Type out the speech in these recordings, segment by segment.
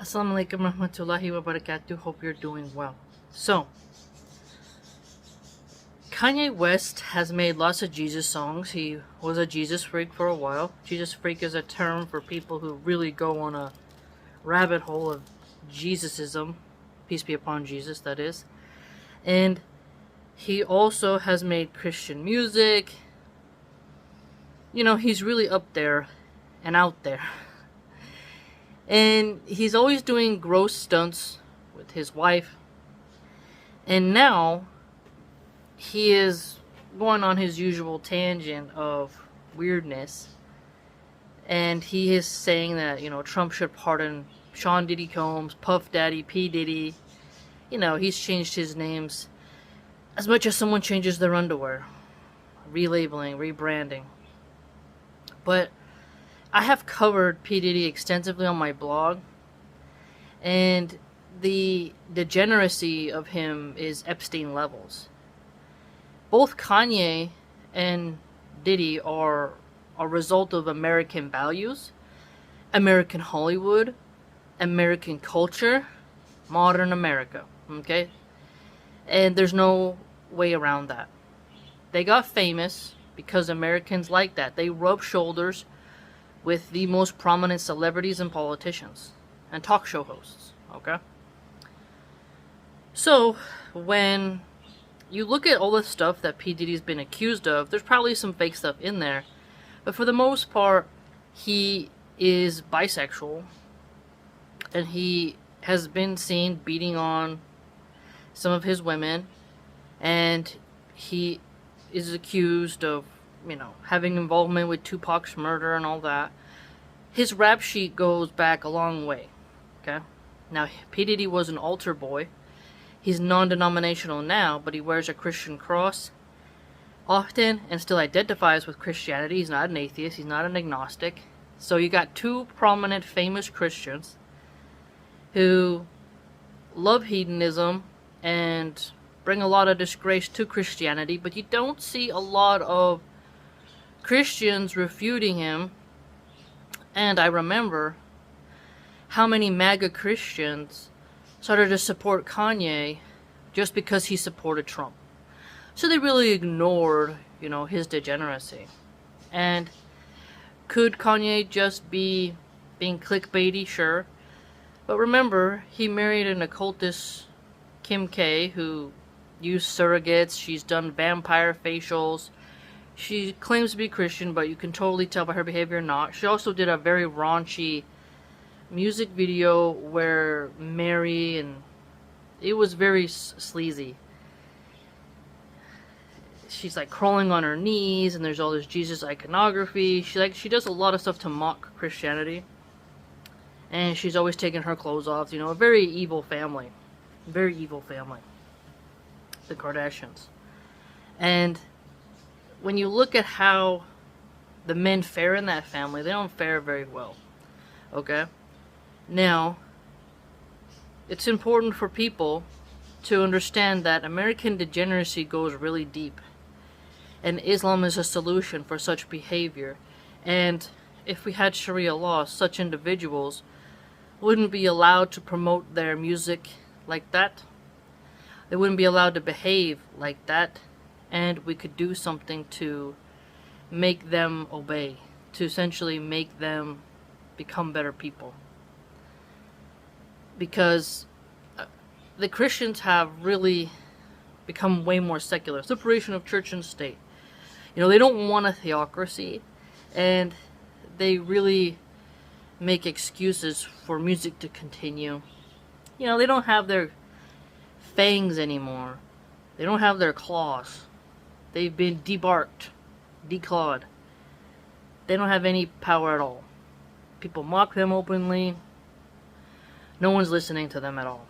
Assalamu alaikum warahmatullahi wabarakatuh. Hope you're doing well. So, Kanye West has made lots of Jesus songs. He was a Jesus freak for a while. Jesus freak is a term for people who really go on a rabbit hole of Jesusism. Peace be upon Jesus, that is. And he also has made Christian music. You know, he's really up there and out there. And he's always doing gross stunts with his wife. And now he is going on his usual tangent of weirdness. And he is saying that, Trump should pardon Sean Diddy Combs, Puff Daddy, P. Diddy. He's changed his names as much as someone changes their underwear. Relabeling, rebranding. But I have covered P. Diddy extensively on my blog, and the degeneracy of him is Epstein levels. Both Kanye and Diddy are a result of American values, American Hollywood, American culture, modern America, okay? And there's no way around that. They got famous because Americans like that. They rub shoulders with the most prominent celebrities and politicians and talk show hosts, okay? So, when you look at all the stuff that P. Diddy's been accused of, there's probably some fake stuff in there, but for the most part, he is bisexual, and he has been seen beating on some of his women, and he is accused of having involvement with Tupac's murder and all that. His rap sheet goes back a long way, okay? Now, P. Diddy was an altar boy. He's non-denominational now, but he wears a Christian cross often and still identifies with Christianity. He's not an atheist. He's not an agnostic. So you got two prominent, famous Christians who love hedonism and bring a lot of disgrace to Christianity, but you don't see a lot of Christians refuting him. And I remember how many MAGA Christians started to support Kanye just because he supported Trump. So they really ignored, his degeneracy. And could Kanye just be being clickbaity? Sure. But remember, he married an occultist, Kim K, who used surrogates. She's done vampire facials. She claims to be Christian, but you can totally tell by her behavior not. She also did a very raunchy music video where Mary, and it was very sleazy. She's like crawling on her knees, and there's all this Jesus iconography. She does a lot of stuff to mock Christianity, and she's always taking her clothes off. A very evil family, very evil family, the Kardashians. And when you look at how the men fare in that family, they don't fare very well. Okay? Now, it's important for people to understand that American degeneracy goes really deep. And Islam is a solution for such behavior. And if we had Sharia law, such individuals wouldn't be allowed to promote their music like that. They wouldn't be allowed to behave like that. And we could do something to make them obey, to essentially make them become better people. Because the Christians have really become way more secular. Separation of church and state. They don't want a theocracy, and they really make excuses for music to continue. They don't have their fangs anymore. They don't have their claws. They've been debarked, declawed. They don't have any power at all. People mock them openly. No one's listening to them at all.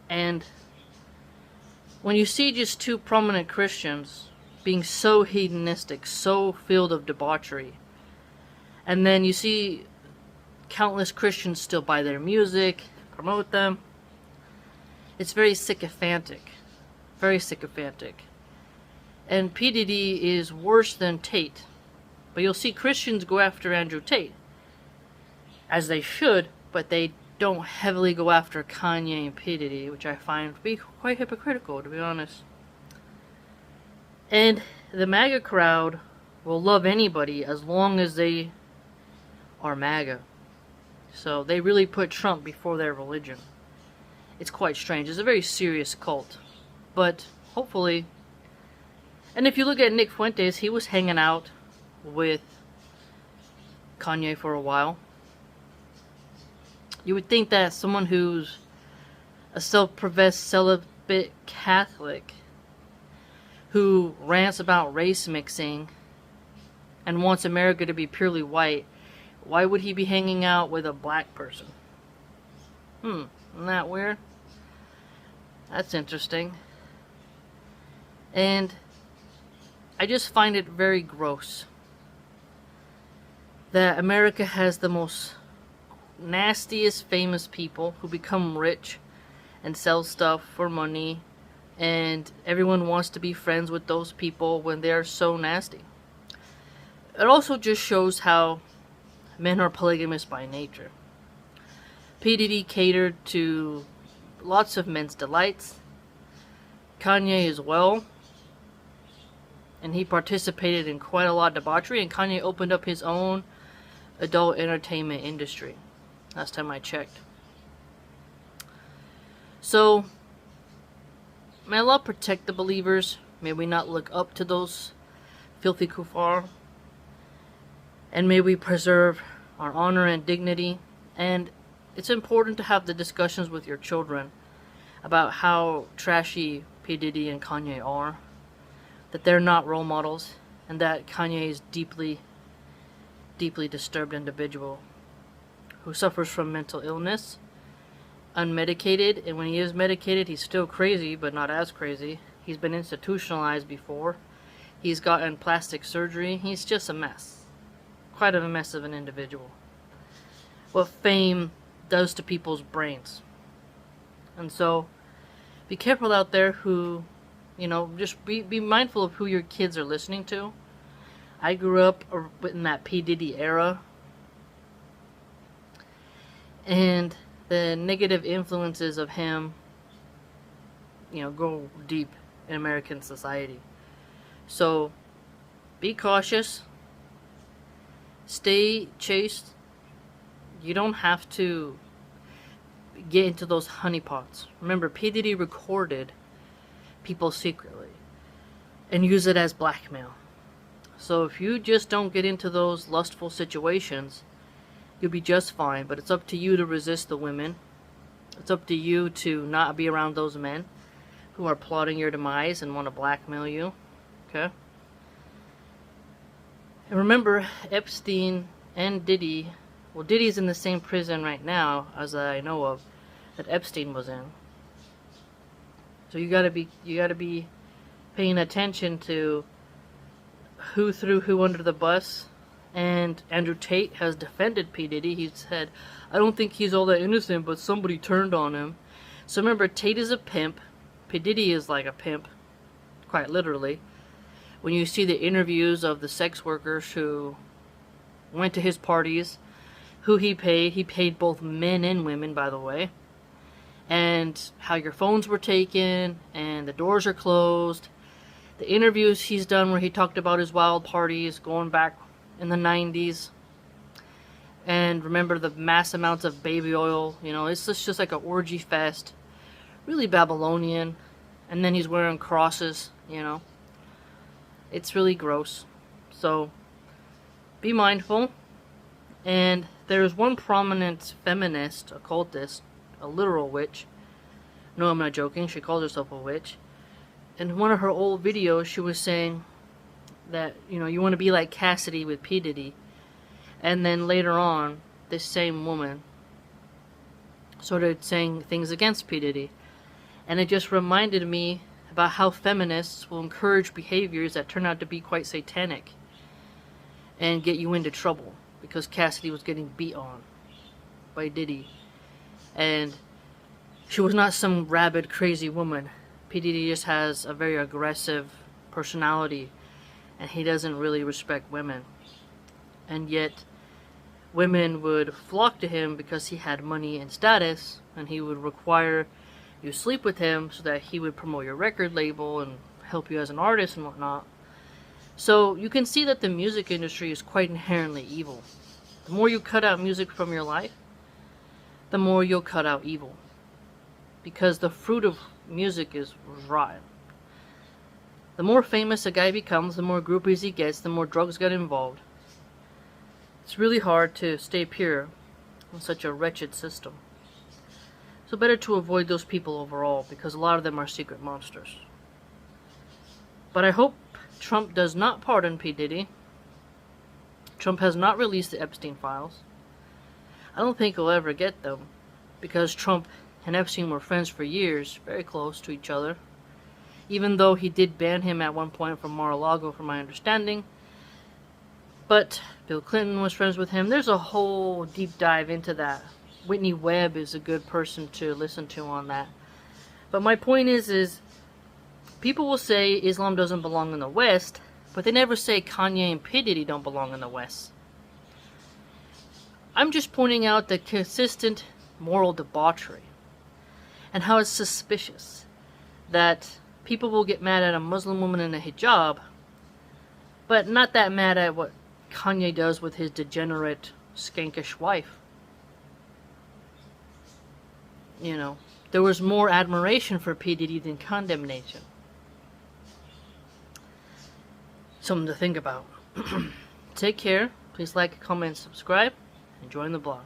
And when you see just two prominent Christians being so hedonistic, so filled of debauchery, and then you see countless Christians still buy their music, promote them, it's very sycophantic. Very sycophantic. And P. Diddy is worse than Tate. But you'll see Christians go after Andrew Tate, as they should, but they don't heavily go after Kanye and P. Diddy, which I find to be quite hypocritical, to be honest. And the MAGA crowd will love anybody as long as they are MAGA. So they really put Trump before their religion. It's quite strange. It's a very serious cult. But hopefully... And if you look at Nick Fuentes, he was hanging out with Kanye for a while. You would think that someone who's a self-professed celibate Catholic who rants about race mixing and wants America to be purely white, why would he be hanging out with a black person? Isn't that weird? That's interesting. And I just find it very gross that America has the most nastiest famous people who become rich and sell stuff for money, and everyone wants to be friends with those people when they're so nasty. It also just shows how men are polygamous by nature. P. Diddy catered to lots of men's delights. Kanye as well. And he participated in quite a lot of debauchery. And Kanye opened up his own adult entertainment industry. Last time I checked. So, may Allah protect the believers. May we not look up to those filthy kuffar. And may we preserve our honor and dignity. And it's important to have the discussions with your children about how trashy P. Diddy and Kanye are. That they're not role models. And that Kanye is deeply, deeply disturbed individual who suffers from mental illness, unmedicated, and when he is medicated, he's still crazy, but not as crazy. He's been institutionalized before. He's gotten plastic surgery. He's just a mess. Quite a mess of an individual. What fame does to people's brains. And so, be careful out there who, just be mindful of who your kids are listening to. I grew up in that P. Diddy era. And the negative influences of him, go deep in American society. So, be cautious. Stay chaste. You don't have to get into those honeypots. Remember, P. Diddy recorded people secretly and use it as blackmail. So if you just don't get into those lustful situations, you'll be just fine. But it's up to you to resist the women. It's up to you to not be around those men who are plotting your demise and want to blackmail you. Okay? And remember, Epstein and Diddy, well, Diddy's in the same prison right now, as I know of, that Epstein was in. So you gotta be paying attention to who threw who under the bus. And Andrew Tate has defended P. Diddy. He said, I don't think he's all that innocent, but somebody turned on him. So remember, Tate is a pimp. P. Diddy is like a pimp, quite literally. When you see the interviews of the sex workers who went to his parties, who he paid both men and women, by the way, and how your phones were taken, and the doors are closed. The interviews he's done where he talked about his wild parties going back in the 90s. And remember the mass amounts of baby oil. It's just like an orgy fest. Really Babylonian. And then he's wearing crosses, It's really gross. So, be mindful. And there's one prominent feminist, occultist, a literal witch. No, I'm not joking. She calls herself a witch. In one of her old videos, she was saying that, you want to be like Cassidy with P. Diddy. And then later on, this same woman started saying things against P. Diddy. And it just reminded me about how feminists will encourage behaviors that turn out to be quite satanic and get you into trouble. Because Cassidy was getting beat on by Diddy. And she was not some rabid, crazy woman. P. Diddy just has a very aggressive personality. And he doesn't really respect women. And yet, women would flock to him because he had money and status, and he would require you sleep with him so that he would promote your record label and help you as an artist and whatnot. So you can see that the music industry is quite inherently evil. The more you cut out music from your life, the more you'll cut out evil. Because the fruit of music is rotten. The more famous a guy becomes, the more groupies he gets, the more drugs get involved. It's really hard to stay pure in such a wretched system. So better to avoid those people overall, because a lot of them are secret monsters. But I hope Trump does not pardon P. Diddy. Trump has not released the Epstein files. I don't think he'll ever get them, because Trump and Epstein were friends for years, very close to each other. Even though he did ban him at one point from Mar-a-Lago, from my understanding. But Bill Clinton was friends with him. There's a whole deep dive into that. Whitney Webb is a good person to listen to on that. But my point is people will say Islam doesn't belong in the West, but they never say Kanye and P. Diddy don't belong in the West. I'm just pointing out the consistent moral debauchery and how it's suspicious that people will get mad at a Muslim woman in a hijab, but not that mad at what Kanye does with his degenerate, skankish wife. You know, there was more admiration for P. Diddy than condemnation. Something to think about. Take care. Please like, comment, subscribe, and join the blog.